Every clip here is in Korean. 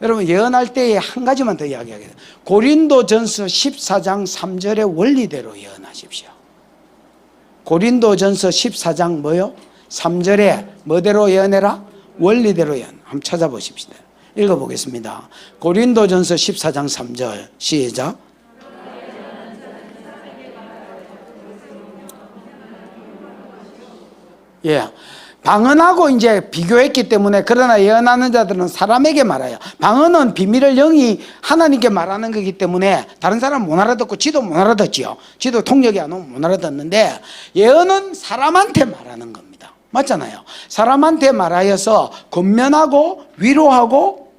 여러분 예언할 때에 한 가지만 더 이야기하겠습니다. 고린도전서 14장 3절의 원리대로 예언하십시오. 고린도전서 14장 뭐요? 3절에 뭐대로 예언해라? 원리대로 예언. 한번 찾아보십시다. 읽어보겠습니다. 고린도전서 14장 3절 시작. 예. 방언하고 이제 비교했기 때문에 그러나 예언하는 자들은 사람에게 말해요. 방언은 비밀을 영이 하나님께 말하는 거기 때문에 다른 사람 못 알아듣고 지도 못 알아듣지요. 지도 통역이 안 오면 못 알아듣는데 예언은 사람한테 말하는 겁니다. 맞잖아요. 사람한테 말하여서 권면하고 위로하고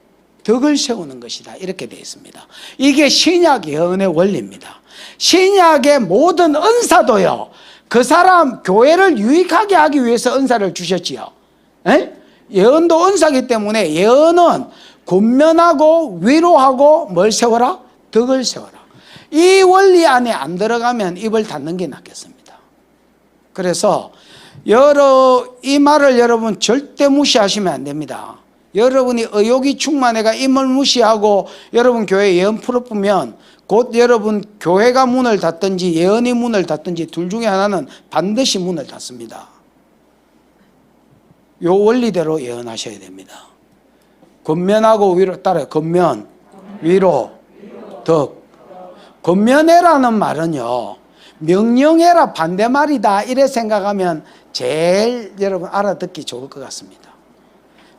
덕을 세우는 것이다. 이렇게 되어 있습니다. 이게 신약 예언의 원리입니다. 신약의 모든 은사도요. 그 사람 교회를 유익하게 하기 위해서 은사를 주셨지요. 에? 예언도 은사이기 때문에 예언은 권면하고 위로하고 뭘 세워라? 덕을 세워라. 이 원리 안에 안 들어가면 입을 닫는 게 낫겠습니다. 그래서 이 말을 여러분 절대 무시하시면 안 됩니다. 여러분이 의욕이 충만해가 임을 무시하고 여러분 교회에 예언 풀어보면 곧 여러분 교회가 문을 닫든지 예언이 문을 닫든지 둘 중에 하나는 반드시 문을 닫습니다. 요 원리대로 예언하셔야 됩니다. 권면하고 위로 따라요. 권면, 위로, 덕. 권면해라는 말은요. 명령해라 반대말이다 이래 생각하면 제일 여러분 알아듣기 좋을 것 같습니다.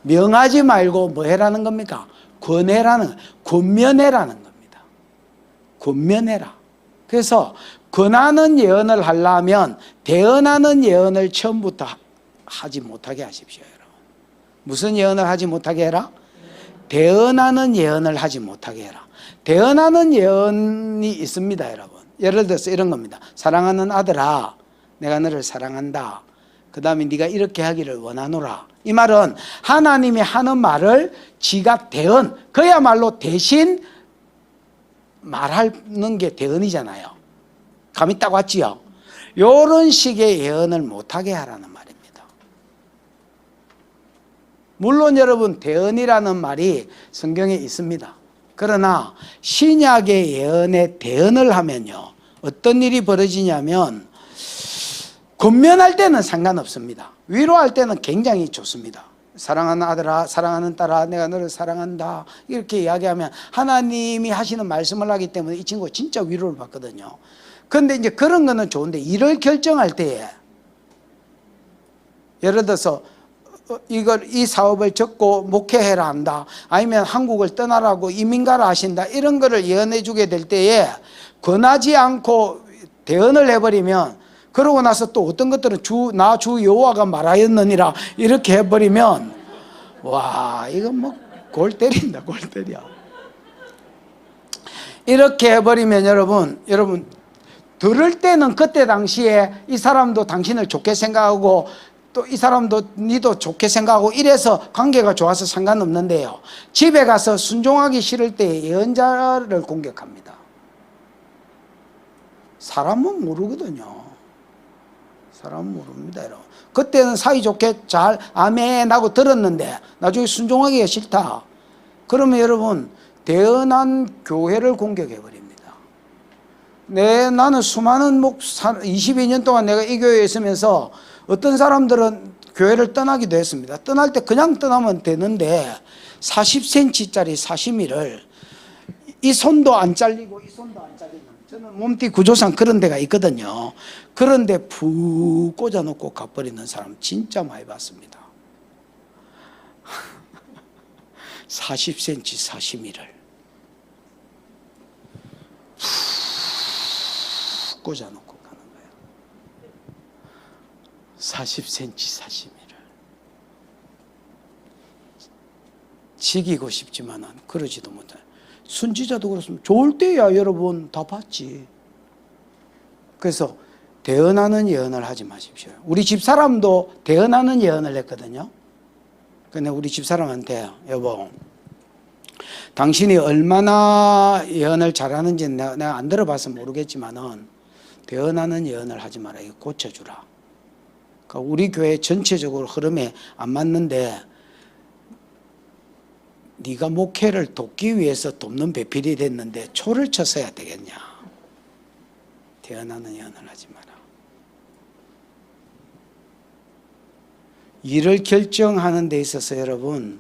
명하지 말고 뭐 해라는 겁니까? 권해라는, 권면해라는 겁니다. 권면해라. 그래서 권하는 예언을 하려면 대언하는 예언을 처음부터 하지 못하게 하십시오. 여러분. 무슨 예언을 하지 못하게 해라? 대언하는 예언을 하지 못하게 해라. 대언하는 예언이 있습니다. 여러분. 예를 들어서 이런 겁니다. 사랑하는 아들아 내가 너를 사랑한다. 그 다음에 네가 이렇게 하기를 원하노라. 이 말은 하나님이 하는 말을 지가 대언, 그야말로 대신 말하는 게 대언이잖아요. 감이 딱 왔지요. 이런 식의 예언을 못하게 하라는 말입니다. 물론 여러분 대언이라는 말이 성경에 있습니다. 그러나 신약의 예언에 대언을 하면요 어떤 일이 벌어지냐면 권면할 때는 상관없습니다. 위로할 때는 굉장히 좋습니다. 사랑하는 아들아 사랑하는 딸아 내가 너를 사랑한다 이렇게 이야기하면 하나님이 하시는 말씀을 하기 때문에 이 친구가 진짜 위로를 받거든요. 그런데 이제 그런 거는 좋은데 일을 결정할 때에 예를 들어서 이 사업을 접고 목회해라 한다 아니면 한국을 떠나라고 이민가라 하신다 이런 거를 예언해 주게 될 때에 권하지 않고 대언을 해버리면 그러고 나서 또 어떤 것들은 나 주 여호와가 말하였느니라 이렇게 해버리면 와 이건 뭐 골 때린다 골 때려. 이렇게 해버리면 여러분 들을 때는 그때 당시에 이 사람도 당신을 좋게 생각하고 또 이 사람도 니도 좋게 생각하고 이래서 관계가 좋아서 상관없는데요 집에 가서 순종하기 싫을 때 예언자를 공격합니다. 사람은 모르거든요. 사람은 모릅니다. 여러분. 그때는 사이좋게 잘 아멘 하고 들었는데 나중에 순종하기가 싫다. 그러면 여러분 대언한 교회를 공격해 버립니다. 나는 수많은 22년 동안 내가 이 교회에 있으면서 어떤 사람들은 교회를 떠나기도 했습니다. 떠날 때 그냥 떠나면 되는데 40cm짜리 사시미를 이 손도 안 잘리고 이 손도 안 잘리는 저는 몸띠 구조상 그런 데가 있거든요. 그런데 푹 꽂아놓고 가버리는 사람 진짜 많이 봤습니다. 40cm 사시미를 푹 꽂아놓고 가는 거예요. 40cm 사시미를 지기고 싶지만은 그러지도 못해요. 순지자도 그렇습니다. 좋을 때야 여러분 다 봤지. 그래서 대언하는 예언을 하지 마십시오. 우리 집사람도 대언하는 예언을 했거든요. 근데 우리 집사람한테 여보 당신이 얼마나 예언을 잘하는지 내가 안 들어봐서 모르겠지만은 대언하는 예언을 하지 마라. 이거 고쳐주라. 그러니까 우리 교회 전체적으로 흐름에 안 맞는데 네가 목회를 돕기 위해서 돕는 배필이 됐는데 초를 쳤어야 되겠냐. 태어나는 예언을 하지 마라. 일을 결정하는 데 있어서 여러분,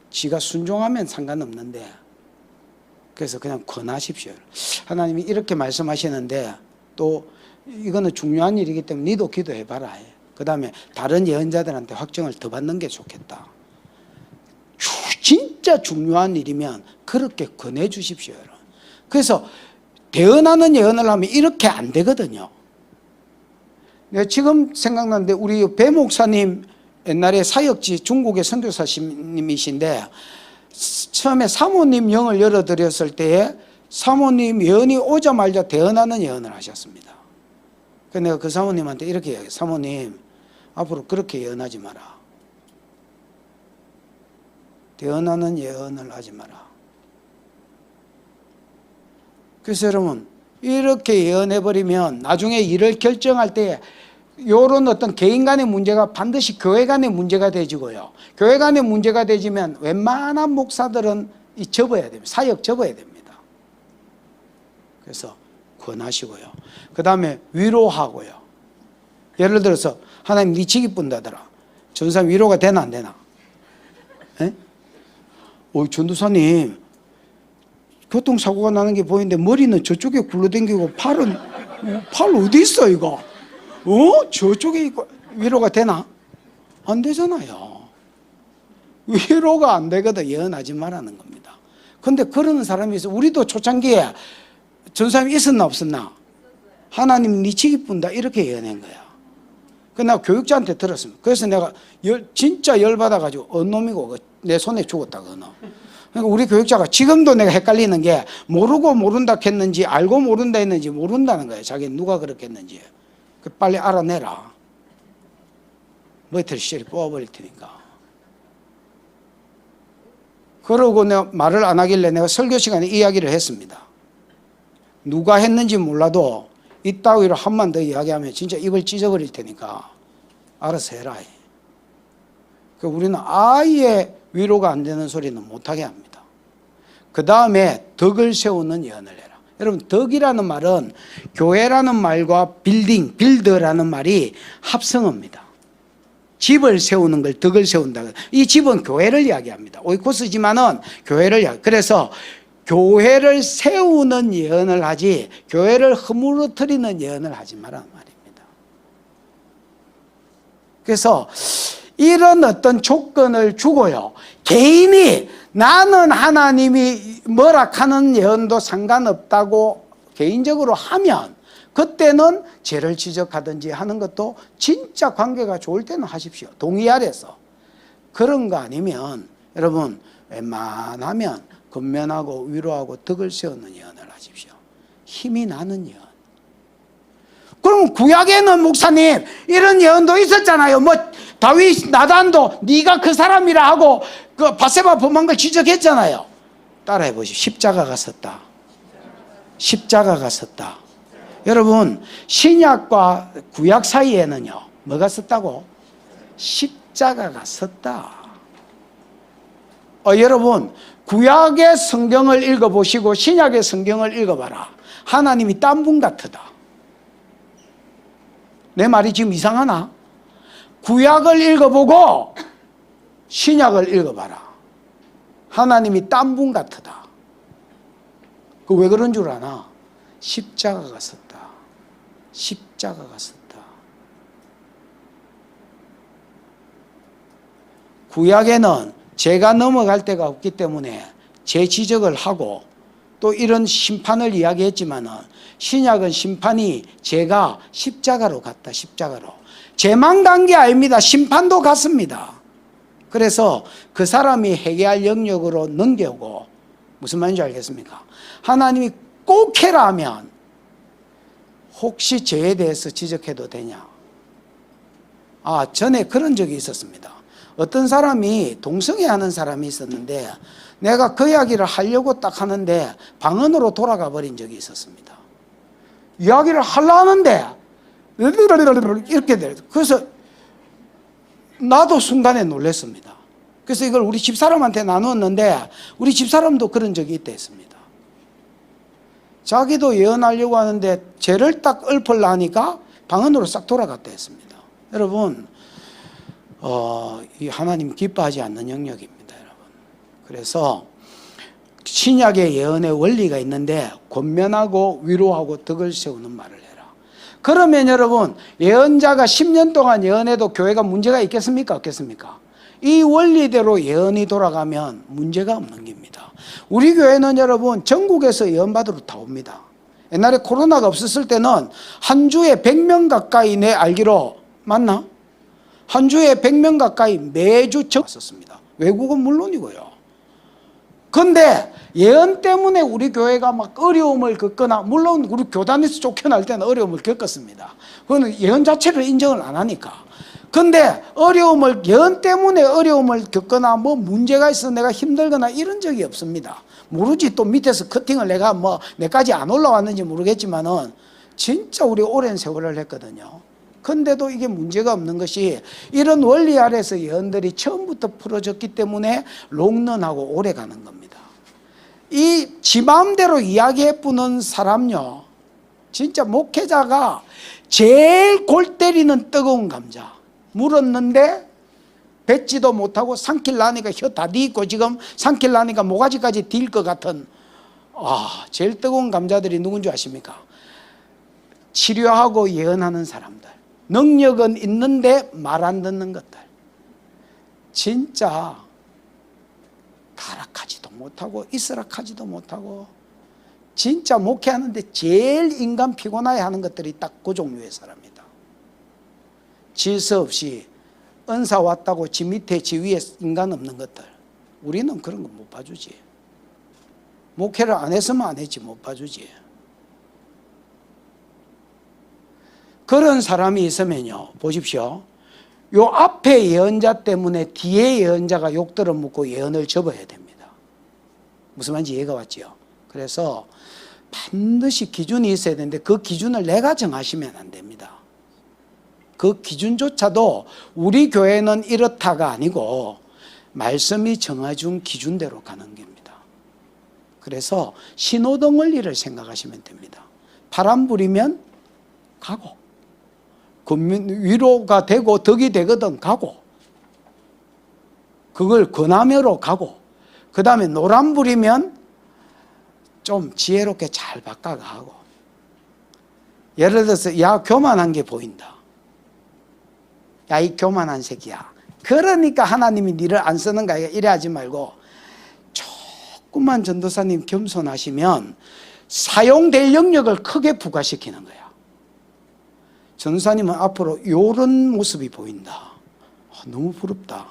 지가 순종하면 상관없는데, 그래서 그냥 권하십시오. 하나님이 이렇게 말씀하시는데, 또 이거는 중요한 일이기 때문에 니도 기도해봐라. 그 다음에 다른 예언자들한테 확정을 더 받는 게 좋겠다. 진짜 중요한 일이면 그렇게 권해 주십시오. 그래서 대언하는 예언을 하면 이렇게 안 되거든요. 지금 생각나는데 우리 배 목사님 옛날에 사역지 중국의 선교사님이신데 처음에 사모님 영을 열어드렸을 때에 사모님 예언이 오자마자 대언하는 예언을 하셨습니다. 그래서 내가 그 사모님한테 이렇게 이야기해요. 사모님, 앞으로 그렇게 예언하지 마라. 대언하는 예언을 하지 마라. 그래서 여러분, 이렇게 예언해버리면 나중에 일을 결정할 때 이런 어떤 개인 간의 문제가 반드시 교회 간의 문제가 되지고요. 교회 간의 문제가 되지면 웬만한 목사들은 접어야 됩니다. 사역 접어야 됩니다. 그래서 권하시고요. 그 다음에 위로하고요. 예를 들어서 하나님 네 치기 뿐다더라. 전사님 위로가 되나 안 되나? 에? 전도사님 교통사고가 나는 게 보이는데 머리는 저쪽에 굴러댕기고 팔 어디 있어 이거? 저쪽에 있고. 위로가 되나? 안 되잖아요. 위로가 안 되거든. 예언하지 말라는 겁니다. 근데 그러는 사람이 있어. 우리도 초창기에 전사님이 있었나 없었나? 하나님 네 치기 뿐다 이렇게 예언한 거야. 나 교육자한테 들었습니다. 그래서 내가 진짜 열받아가지고 놈이고 내 손에 죽었다 그러나. 그러니까 우리 교육자가 지금도 내가 헷갈리는 게 모르고 모른다 했는지 알고 모른다 했는지 모른다는 거예요. 자기 누가 그렇게 했는지. 빨리 알아내라. 머리털 시절이 뽑아버릴 테니까. 그러고 내가 말을 안 하길래 내가 설교 시간에 이야기를 했습니다. 누가 했는지 몰라도 이따위로 한번 더 이야기하면 진짜 입을 찢어버릴 테니까 알아서 해라. 우리는 아예 위로가 안 되는 소리는 못하게 합니다. 그 다음에 덕을 세우는 예언을 해라. 여러분, 덕이라는 말은 교회라는 말과 빌드라는 말이 합성어입니다. 집을 세우는 걸 덕을 세운다. 이 집은 교회를 이야기합니다. 오이코스지만은 교회를 이야기. 그래서 교회를 세우는 예언을 하지 교회를 허물어뜨리는 예언을 하지 말라는 말입니다. 그래서 이런 어떤 조건을 주고요. 개인이 나는 하나님이 뭐라 하는 예언도 상관없다고 개인적으로 하면 그때는 죄를 지적하든지 하는 것도 진짜 관계가 좋을 때는 하십시오. 동의 아래서. 그런 거 아니면 여러분 웬만하면 건면하고 위로하고 덕을 세우는 예언을 하십시오. 힘이 나는 예언. 그럼 구약에는 목사님 이런 예언도 있었잖아요. 다윗 나단도 네가 그 사람이라 하고 그 바세바 범한 걸 지적했잖아요. 따라해 보십시오. 십자가가 섰다. 십자가가 섰다. 여러분, 신약과 구약 사이에는요 뭐가 섰다고? 십자가가 섰다. 여러분, 구약의 성경을 읽어보시고 신약의 성경을 읽어봐라. 하나님이 딴 분 같으다. 내 말이 지금 이상하나? 구약을 읽어보고 신약을 읽어봐라. 하나님이 딴 분 같으다. 그 왜 그런 줄 아나? 십자가가 섰다. 십자가가 섰다. 구약에는 죄가 넘어갈 데가 없기 때문에 죄 지적을 하고 또 이런 심판을 이야기했지만은 신약은 심판이 죄가 십자가로 갔다. 십자가로. 죄만 간 게 아닙니다. 심판도 갔습니다. 그래서 그 사람이 회개할 영역으로 넘겨오고 무슨 말인지 알겠습니까? 하나님이 꼭 해라 하면 혹시 죄에 대해서 지적해도 되냐? 전에 그런 적이 있었습니다. 어떤 사람이 동성애하는 사람이 있었는데 내가 그 이야기를 하려고 딱 하는데 방언으로 돌아가 버린 적이 있었습니다. 이야기를 하려 하는데 이렇게 돼. 그래서 나도 순간에 놀랐습니다. 그래서 이걸 우리 집사람한테 나누었는데 우리 집사람도 그런 적이 있다 했습니다. 자기도 예언하려고 하는데 죄를 딱 읊으려 하니까 방언으로 싹 돌아갔다 했습니다. 여러분, 이 하나님 기뻐하지 않는 영역입니다, 여러분. 그래서 신약의 예언의 원리가 있는데 권면하고 위로하고 덕을 세우는 말을 해라. 그러면 여러분, 예언자가 10년 동안 예언해도 교회가 문제가 있겠습니까? 없겠습니까? 이 원리대로 예언이 돌아가면 문제가 없는 겁니다. 우리 교회는 여러분 전국에서 예언받으러 다 옵니다. 옛날에 코로나가 없었을 때는 한 주에 100명 가까이, 내 알기로 맞나? 한 주에 100명 가까이 매주 왔었습니다. 외국은 물론이고요. 그런데 예언 때문에 우리 교회가 막 어려움을 겪거나, 물론 우리 교단에서 쫓겨날 때는 어려움을 겪었습니다. 그거는 예언 자체를 인정을 안 하니까. 근데 예언 때문에 어려움을 겪거나 뭐 문제가 있어 내가 힘들거나 이런 적이 없습니다. 모르지, 또 밑에서 커팅을 내가 뭐 내까지 안 올라왔는지 모르겠지만은 진짜 우리 오랜 세월을 했거든요. 근데도 이게 문제가 없는 것이 이런 원리 아래서 예언들이 처음부터 풀어졌기 때문에 롱런하고 오래 가는 겁니다. 이 지 마음대로 이야기해 뿌는 사람요, 진짜 목회자가 제일 골 때리는 뜨거운 감자, 물었는데 뱉지도 못하고 삼킬라니까 혀 다 뒤있고 지금 삼킬라니까 모가지까지 딜 것 같은, 제일 뜨거운 감자들이 누군지 아십니까? 치료하고 예언하는 사람들, 능력은 있는데 말 안 듣는 것들, 진짜 타락하지도 못하고 이스락하지도 못하고 진짜 목회하는데 제일 인간 피곤하게 하는 것들이 딱 그 종류의 사람이다. 질서 없이 은사 왔다고 지 밑에 지 위에 인간 없는 것들, 우리는 그런 거 못 봐주지. 목회를 안 했으면 안 했지 못 봐주지. 그런 사람이 있으면요, 보십시오, 요 앞에 예언자 때문에 뒤에 예언자가 욕들어 묻고 예언을 접어야 됩니다. 무슨 말인지 이해가 왔지요? 그래서 반드시 기준이 있어야 되는데 그 기준을 내가 정하시면 안 됩니다. 그 기준조차도 우리 교회는 이렇다가 아니고 말씀이 정해준 기준대로 가는 겁니다. 그래서 신호등 원리를 생각하시면 됩니다. 파란 불이면 가고, 위로가 되고 덕이 되거든 가고, 그걸 권하며로 가고, 그 다음에 노란불이면 좀 지혜롭게 잘 바꿔가고. 예를 들어서 야 교만한 게 보인다, 야 이 교만한 새끼야, 그러니까 하나님이 니를 안 쓰는가, 이래 하지 말고 조금만 전도사님 겸손하시면 사용될 영역을 크게 부과시키는 거야. 전도사님은 앞으로 이런 모습이 보인다, 너무 부럽다.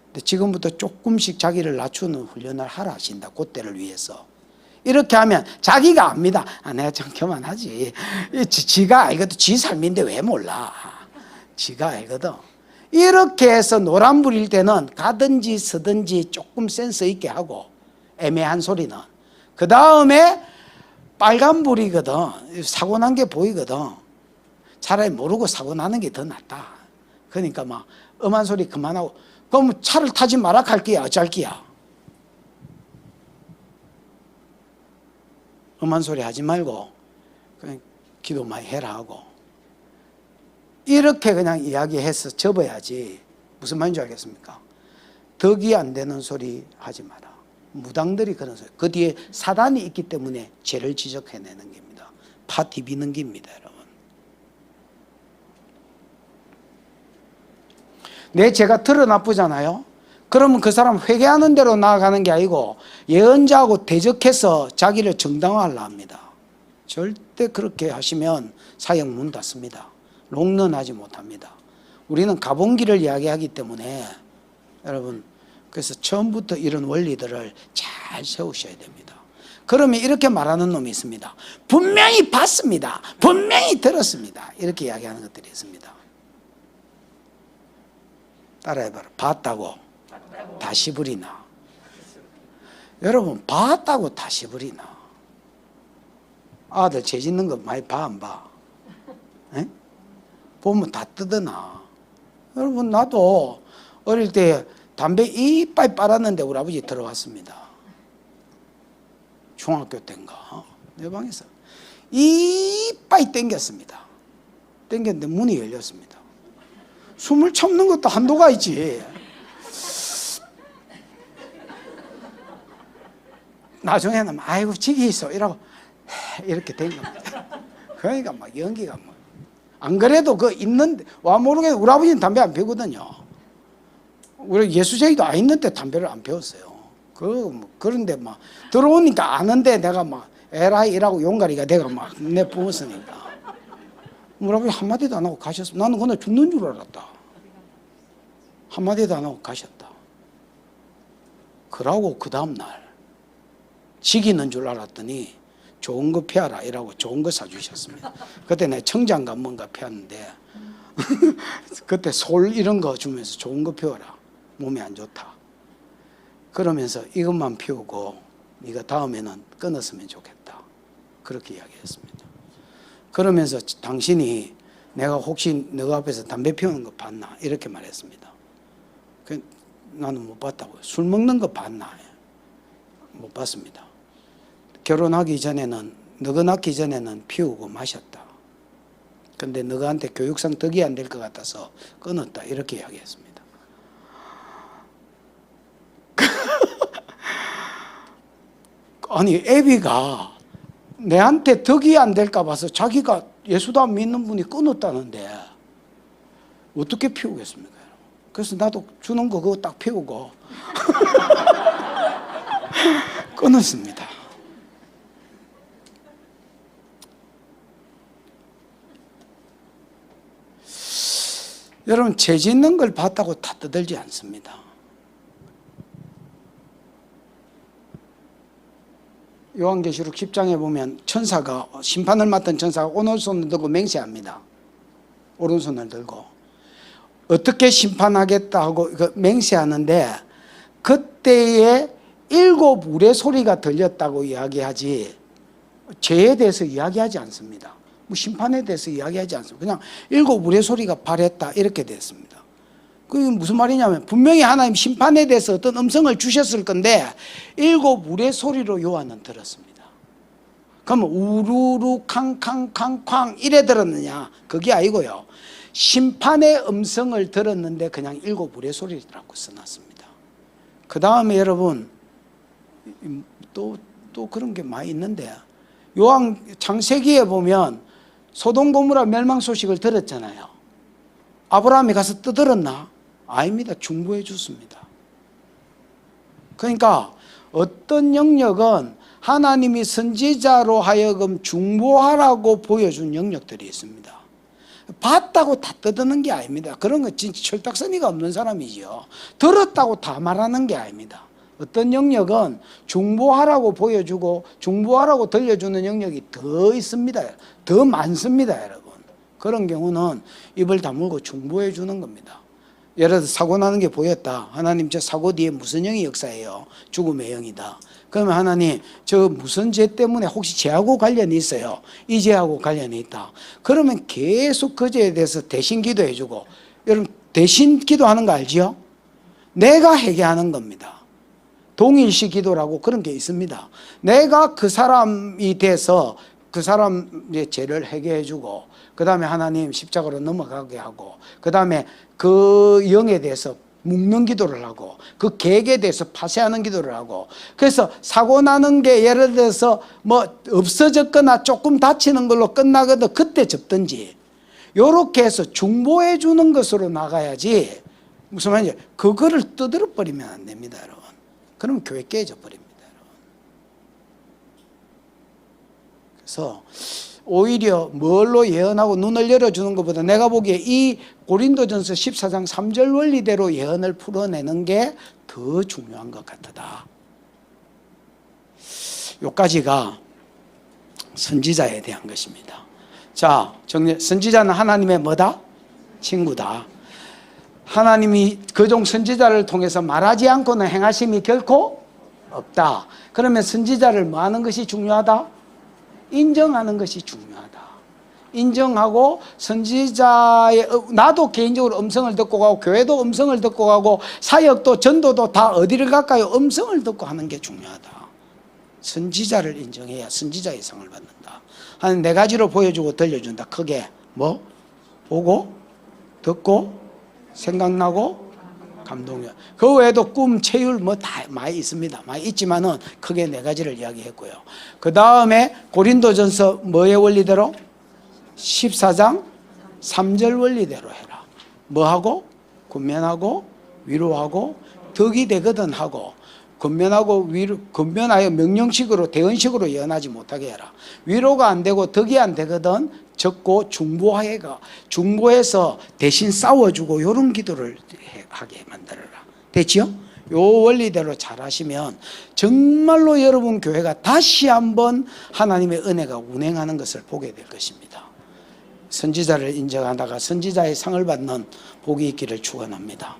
근데 지금부터 조금씩 자기를 낮추는 훈련을 하라 하신다, 그때를 위해서. 이렇게 하면 자기가 압니다. 내가 참 교만하지. 지가 알거든. 지 삶인데 왜 몰라. 지가 알거든. 이렇게 해서 노란불일 때는 가든지 서든지 조금 센스 있게 하고, 애매한 소리는. 그 다음에 빨간불이거든. 사고 난 게 보이거든. 차라리 모르고 사고 나는 게 더 낫다. 그러니까 막 엄한 소리 그만하고, 그럼 차를 타지 마라 할 끼야, 어쩔 끼야. 엄한 소리 하지 말고 그냥 기도 많이 해라 하고, 이렇게 그냥 이야기해서 접어야지. 무슨 말인지 알겠습니까? 덕이 안 되는 소리 하지 마라. 무당들이 그런 소리, 그 뒤에 사단이 있기 때문에 죄를 지적해내는 겁니다. 파 디비는 겁니다, 여러분. 내 죄가 드러나쁘잖아요. 그러면 그 사람 회개하는 대로 나아가는 게 아니고 예언자하고 대적해서 자기를 정당화하려 합니다. 절대 그렇게 하시면 사역 문 닫습니다. 롱런하지 못합니다. 우리는 가본 길을 이야기하기 때문에 여러분, 그래서 처음부터 이런 원리들을 잘 세우셔야 됩니다. 그러면 이렇게 말하는 놈이 있습니다. 분명히 봤습니다. 분명히 들었습니다. 이렇게 이야기하는 것들이 있습니다. 따라해봐라. 봤다고 다시 부리나? 여러분, 봤다고 다시 부리나? 아들 죄 짓는 거 많이 봐, 안 봐? 에? 보면 다 뜯어나. 여러분, 나도 어릴 때 담배 이빨 빨았는데 우리 아버지 들어왔습니다. 중학교 때인가 내 방에서 이빨 땡겼습니다. 땡겼는데 문이 열렸습니다. 숨을 참는 것도 한도가 있지. 나중에는 아이고 지기 있어 이러고 이렇게 된 겁니다. 그러니까 막 연기가 뭐 안 그래도 그 있는데 와 모르게 우리 아버지는 담배 안 피우거든요. 우리 예수쟁이도 안 있는데 담배를 안 피웠어요. 그런데 막 들어오니까 아는데 내가 막 에라이 이라고 용가리가 내가 막 내뿜었으니까 우리 아버지 한마디도 안 하고 가셨어. 나는 그날 죽는 줄 알았다. 한마디도 안 하고 가셨다. 그러고 그 다음날 지기는 줄 알았더니 좋은 거 피하라 이라고 좋은 거 사주셨습니다. 그때 내가 청장갑 뭔가 피웠는데 그때 솔 이런 거 주면서 좋은 거 피워라. 몸에 안 좋다. 그러면서 이것만 피우고 네가 다음에는 끊었으면 좋겠다. 그렇게 이야기했습니다. 그러면서 당신이 내가 혹시 너 앞에서 담배 피우는 거 봤나? 이렇게 말했습니다. 나는 못 봤다고요. 술 먹는 거 봤나? 못 봤습니다. 결혼하기 전에는 너가 낳기 전에는 피우고 마셨다. 근데 너한테 교육상 덕이 안 될 것 같아서 끊었다. 이렇게 이야기했습니다. 아니 애비가 내한테 덕이 안 될까 봐서 자기가 예수도 안 믿는 분이 끊었다는데 어떻게 피우겠습니까? 그래서 나도 주는 거 그거 딱 피우고 끊었습니다. 여러분 죄 짓는 걸 봤다고 다 떠들지 않습니다. 요한계시록 10장에 보면 천사가 심판을 맡은 천사가 오른손을 들고 맹세합니다. 오른손을 들고 어떻게 심판하겠다 하고 맹세하는데 그때에 7 우레소리가 들렸다고 이야기하지 죄에 대해서 이야기하지 않습니다. 뭐 심판에 대해서 이야기하지 않습니다. 그냥 7 우레소리가 발했다 이렇게 됐습니다. 그게 무슨 말이냐면 분명히 하나님 심판에 대해서 어떤 음성을 주셨을 건데 7 우레소리로 요한은 들었습니다. 그러면 우루루 캉캉캉쾅 이래 들었느냐? 그게 아니고요. 심판의 음성을 들었는데 그냥 7 우레소리라고 써놨습니다. 그 다음에 여러분 또 그런 게 많이 있는데 요한 창세기에 보면 소돔 고모라 멸망 소식을 들었잖아요. 아브라함이 가서 떠들었나? 아닙니다. 중보해 줬습니다. 그러니까 어떤 영역은 하나님이 선지자로 하여금 중보하라고 보여준 영역들이 있습니다. 봤다고 다 떠드는 게 아닙니다. 그런 거 진짜 철딱서니가 없는 사람이지요. 들었다고 다 말하는 게 아닙니다. 어떤 영역은 중보하라고 보여주고 중보하라고 들려주는 영역이 더 있습니다. 더 많습니다, 여러분. 그런 경우는 입을 다물고 중보해 주는 겁니다. 예를 들어 사고 나는 게 보였다. 하나님 저 사고 뒤에 무슨 영이 역사해요? 죽음의 영이다. 그러면 하나님 저 무슨 죄 때문에 혹시 죄하고 관련이 있어요? 이 죄하고 관련이 있다. 그러면 계속 그 죄에 대해서 대신 기도해 주고 여러분 대신 기도하는 거 알지요? 내가 회개하는 겁니다. 동일시 기도라고 그런 게 있습니다. 내가 그 사람이 돼서 그 사람의 죄를 회개해 주고 그 다음에 하나님 십자가로 넘어가게 하고 그 다음에 그 영에 대해서 묶는 기도를 하고 그 계획에 대해서 파쇄하는 기도를 하고 그래서 사고 나는 게 예를 들어서 뭐 없어졌거나 조금 다치는 걸로 끝나거든 그때 접든지 요렇게 해서 중보해 주는 것으로 나가야지 무슨 말인지 그거를 떠들어 버리면 안 됩니다, 여러분. 그러면 교회 깨져 버립니다, 여러분. 그래서 오히려 뭘로 예언하고 눈을 열어주는 것보다 내가 보기에 이 고린도전서 14장 3절 원리대로 예언을 풀어내는 게 더 중요한 것 같다. 요까지가 선지자에 대한 것입니다. 자, 선지자는 하나님의 뭐다? 친구다. 하나님이 그종 선지자를 통해서 말하지 않고는 행하심이 결코 없다. 그러면 선지자를 뭐 하는 것이 중요하다? 인정하는 것이 중요하다. 인정하고 선지자의 나도 개인적으로 음성을 듣고 가고 교회도 음성을 듣고 가고 사역도 전도도 다 어디를 갈까요? 음성을 듣고 하는 게 중요하다. 선지자를 인정해야 선지자의 상을 받는다. 한 네 가지로 보여주고 들려준다. 크게 뭐? 보고 듣고 생각나고 감동이요. 그 외에도 꿈, 체율 뭐 다 많이 있습니다. 많이 있지만은 크게 네 가지를 이야기했고요. 그 다음에 고린도전서 뭐의 원리대로? 14장 3절 원리대로 해라. 뭐하고? 권면하고 위로하고 덕이 되거든 하고 권면하고 위로, 권면하여 명령식으로 대언식으로 예언하지 못하게 해라. 위로가 안 되고 덕이 안 되거든 적고 중보하여가 중보해서 대신 싸워주고 이런 기도를 하게 만들어라. 됐지요? 요 원리대로 잘 하시면 정말로 여러분 교회가 다시 한번 하나님의 은혜가 운행하는 것을 보게 될 것입니다. 선지자를 인정하다가 선지자의 상을 받는 복이 있기를 축원합니다.